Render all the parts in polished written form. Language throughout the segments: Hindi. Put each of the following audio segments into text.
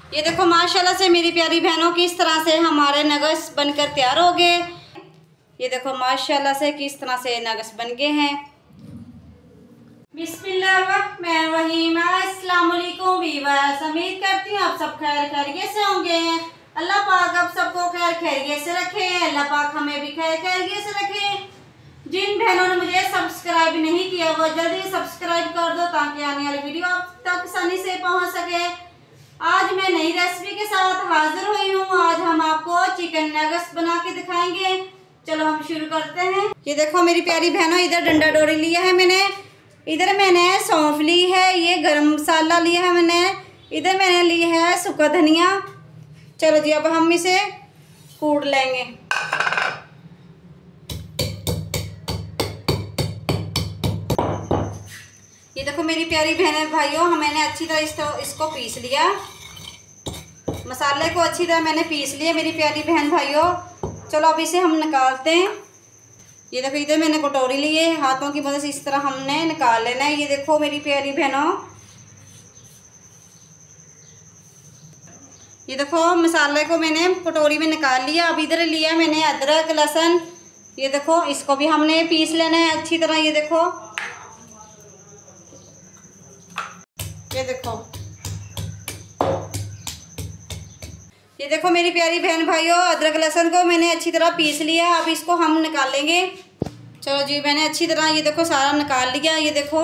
ये देखो माशाल्लाह से मेरी प्यारी बहनों किस तरह से हमारे नगस बनकर तैयार हो गए। ये देखो माशाल्लाह से किस तरह से नगस बन गए हैं। बिस्मिल्लाहिर्रहमानिर्रहीम। अस्सलाम वालेकुम वीवर्स, उम्मीद करती हूँ आप सब खैर खैरियत से होंगे। अल्लाह पाक आप सबको खैर खैरियत से रखे। अल्लाह पाक हमें भी खैर खैरियत से रखे। जिन बहनों ने मुझे सब्सक्राइब नहीं किया वो जल्दी सब्सक्राइब कर दो ताकि आने वाली वीडियो आप तक आसानी से पहुँच सके। आज मैं नई रेसिपी के साथ हाजिर हुई हूँ। आज हम आपको चिकन नगेट्स बना के दिखाएंगे। चलो हम शुरू करते हैं। ये देखो मेरी प्यारी बहनों, इधर डंडा डोरी लिया है मैंने, इधर मैंने सौंफ ली है, ये गरम मसाला लिया है मैंने, इधर मैंने ली है सूखा धनिया। चलो जी अब हम इसे कूट लेंगे। ये देखो मेरी प्यारी बहनें भाइयों, मैंने अच्छी तरह इसको पीस लिया। मसाले को अच्छी तरह मैंने पीस लिया मेरी प्यारी बहन भाइयों। चलो अब इसे हम निकालते हैं। ये देखो इधर मैंने कटोरी ली है, हाथों की मदद से इस तरह हमने निकाल लेना है। ये देखो मेरी प्यारी बहनों, ये देखो मसाले को मैंने कटोरी में निकाल लिया। अब इधर लिया मैंने अदरक लहसुन, ये देखो इसको भी हमने पीस लेना है अच्छी तरह। ये देखो, ये देखो, ये देखो मेरी प्यारी बहन भाइयों, अदरक लहसुन को मैंने अच्छी तरह पीस लिया। अब इसको हम निकालेंगे। चलो जी मैंने अच्छी तरह ये देखो सारा निकाल लिया। ये देखो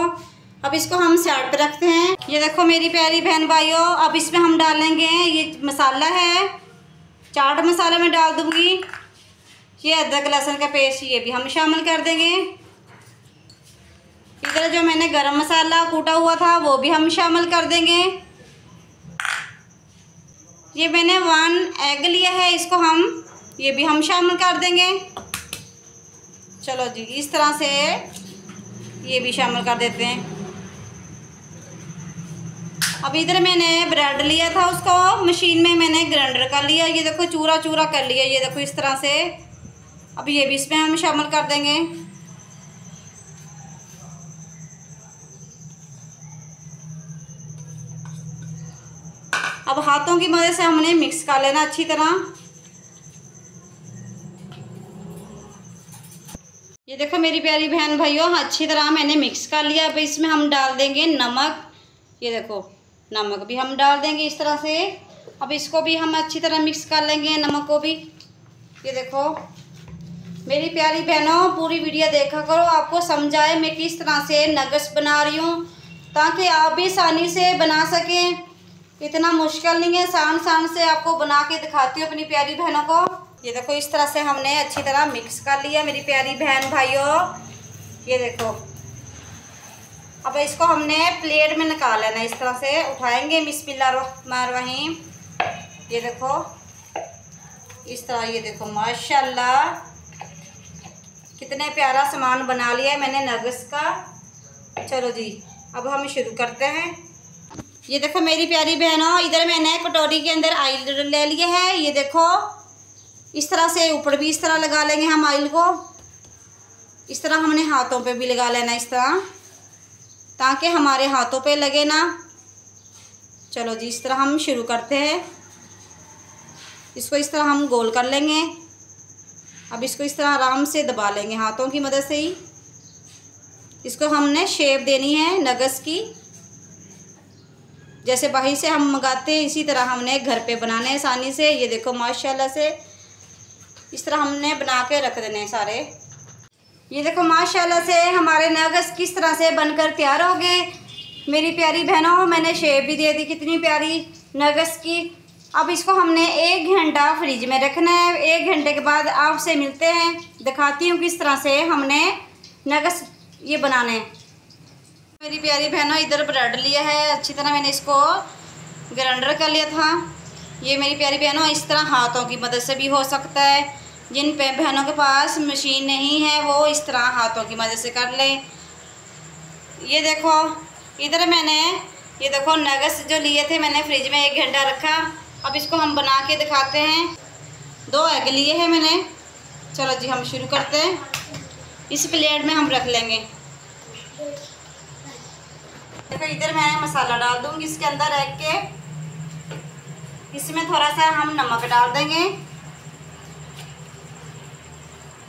अब इसको हम साइड पे रखते हैं। ये देखो मेरी प्यारी बहन भाइयों, अब इसमें हम डालेंगे ये मसाला है, चाट मसाला मैं डाल दूंगी। ये अदरक लहसुन का पेस्ट ये भी हम शामिल कर देंगे। इधर जो मैंने गरम मसाला कूटा हुआ था वो भी हम शामिल कर देंगे। ये मैंने 1 एग लिया है, इसको हम ये भी हम शामिल कर देंगे। चलो जी इस तरह से ये भी शामिल कर देते हैं। अब इधर मैंने ब्रेड लिया था, उसको मशीन में मैंने ग्राइंडर कर लिया। ये देखो चूरा चूरा कर लिया, ये देखो इस तरह से। अब ये भी इसमें हम शामिल कर देंगे। अब हाथों की मदद से हमने मिक्स कर लेना अच्छी तरह। ये देखो मेरी प्यारी बहन भाइयों, अच्छी तरह मैंने मिक्स कर लिया। अब इसमें हम डाल देंगे नमक। ये देखो नमक भी हम डाल देंगे इस तरह से। अब इसको भी हम अच्छी तरह मिक्स कर लेंगे, नमक को भी। ये देखो मेरी प्यारी बहनों, पूरी वीडियो देखा करो, आपको समझ आए मैं किस तरह से नगेट्स बना रही हूँ, ताकि आप भी आसानी से बना सकें। इतना मुश्किल नहीं है, आसान से आपको बना के दिखाती हूँ अपनी प्यारी बहनों को। ये देखो इस तरह से हमने अच्छी तरह मिक्स कर लिया मेरी प्यारी बहन भाइयों। ये देखो अब इसको हमने प्लेट में निकाल लेना, इस तरह से उठाएंगे। बिस्मिल्लाहिर्रहमानिर्रहीम। ये देखो इस तरह। ये देखो माशाल्लाह कितने प्यारा सामान बना लिया है मैंने नगेट्स का। चलो जी अब हम शुरू करते हैं। ये देखो मेरी प्यारी बहनों, इधर मैंने कटोरी के अंदर ऑयल ले लिया है। ये देखो इस तरह से ऊपर भी इस तरह लगा लेंगे हम ऑयल को। इस तरह हमने हाथों पे भी लगा लेना इस तरह, ताकि हमारे हाथों पे लगे ना। चलो जी इस तरह हम शुरू करते हैं। इसको इस तरह हम गोल कर लेंगे। अब इसको इस तरह आराम से दबा लेंगे हाथों की मदद से ही। इसको हमने शेप देनी है नगेट्स की, जैसे बाहर से हम मंगाते हैं इसी तरह हमने घर पे बनाने हैं आसानी से। ये देखो माशाल्लाह से इस तरह हमने बना के रख देने सारे। ये देखो माशाल्लाह से हमारे नगेट्स किस तरह से बनकर तैयार हो गए। मेरी प्यारी बहनों, मैंने शेप भी दे दी कितनी प्यारी नगेट्स की। अब इसको हमने 1 घंटा फ्रिज में रखना है। 1 घंटे के बाद आपसे मिलते हैं, दिखाती हूँ किस तरह से हमने नगेट्स ये बनाने हैं। मेरी प्यारी बहनों, इधर ब्रेड लिया है, अच्छी तरह मैंने इसको ग्राइंडर कर लिया था। ये मेरी प्यारी बहनों इस तरह हाथों की मदद से भी हो सकता है। जिन बहनों के पास मशीन नहीं है वो इस तरह हाथों की मदद से कर लें। ये देखो इधर मैंने ये देखो नगेट्स जो लिए थे मैंने फ्रिज में 1 घंटा रखा। अब इसको हम बना के दिखाते हैं। 2 एग लिए हैं मैंने। चलो जी हम शुरू करते हैं। इस प्लेट में हम रख लेंगे। देखो इधर मैंने मसाला डाल दूँगी इसके अंदर एग के। इसमें थोड़ा सा हम नमक डाल देंगे।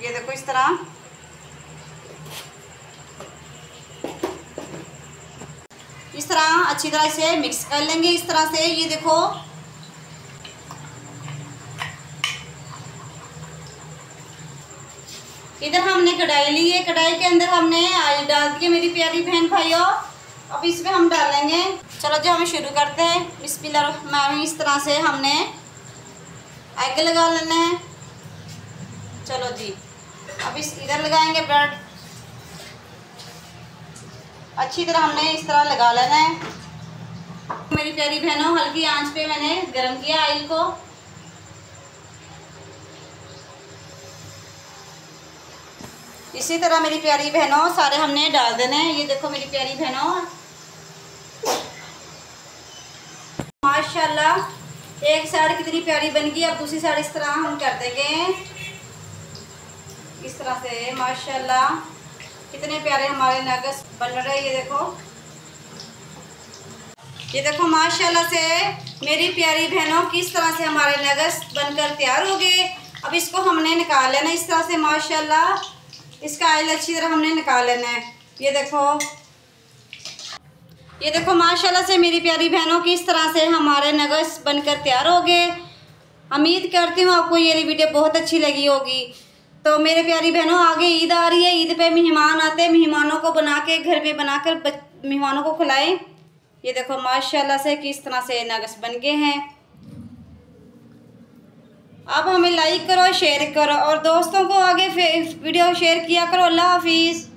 ये देखो इस तरह। इस तरह अच्छी तरह से मिक्स कर लेंगे इस तरह से। ये देखो इधर हमने कढ़ाई ली है, कढ़ाई के अंदर हमने ऑयल डाल दिया मेरी प्यारी बहन भाइयों। अब इसमें हम डालेंगे, चलो जी हम शुरू करते हैं। बिस्मिल्लाह। इस तरह से हमने एग लगा लेना है। चलो जी अब इधर लगाएंगे ब्रेड। अच्छी तरह हमने इस तरह लगा लेना है। मेरी प्यारी बहनों हल्की आंच पे मैंने गरम किया ऑयल को। इसी तरह मेरी प्यारी बहनों सारे हमने डाल देने हैं। ये देखो मेरी प्यारी बहनों माशाल्लाह एक साइड कितनी प्यारी बन गई। अब दूसरी साइड इस तरह हम कर देंगे इस तरह से। माशाल्लाह कितने प्यारे हमारे नगेट्स बन रहे हैं। ये देखो माशाल्लाह से मेरी प्यारी बहनों किस तरह से हमारे नगेट्स बनकर तैयार हो गए। अब इसको हमने निकाल लेना इस तरह से। माशाल्लाह इसका ऑयल अच्छी तरह हमने निकाल लेना है। ये देखो माशाल्लाह से मेरी प्यारी बहनों की इस तरह से हमारे नगेट्स बनकर तैयार हो गए। उम्मीद करती हूँ आपको ये वीडियो बहुत अच्छी लगी होगी। तो मेरे प्यारी बहनों आगे ईद आ रही है, ईद पे मेहमान आते हैं, मेहमानों को बना के घर में बनाकर मेहमानों को खिलाएं। ये देखो माशाल्लाह से किस तरह से नगेट्स बन गए हैं। अब हमें लाइक करो, शेयर करो और दोस्तों को आगे वीडियो शेयर किया करो। अल्लाह हाफिज़।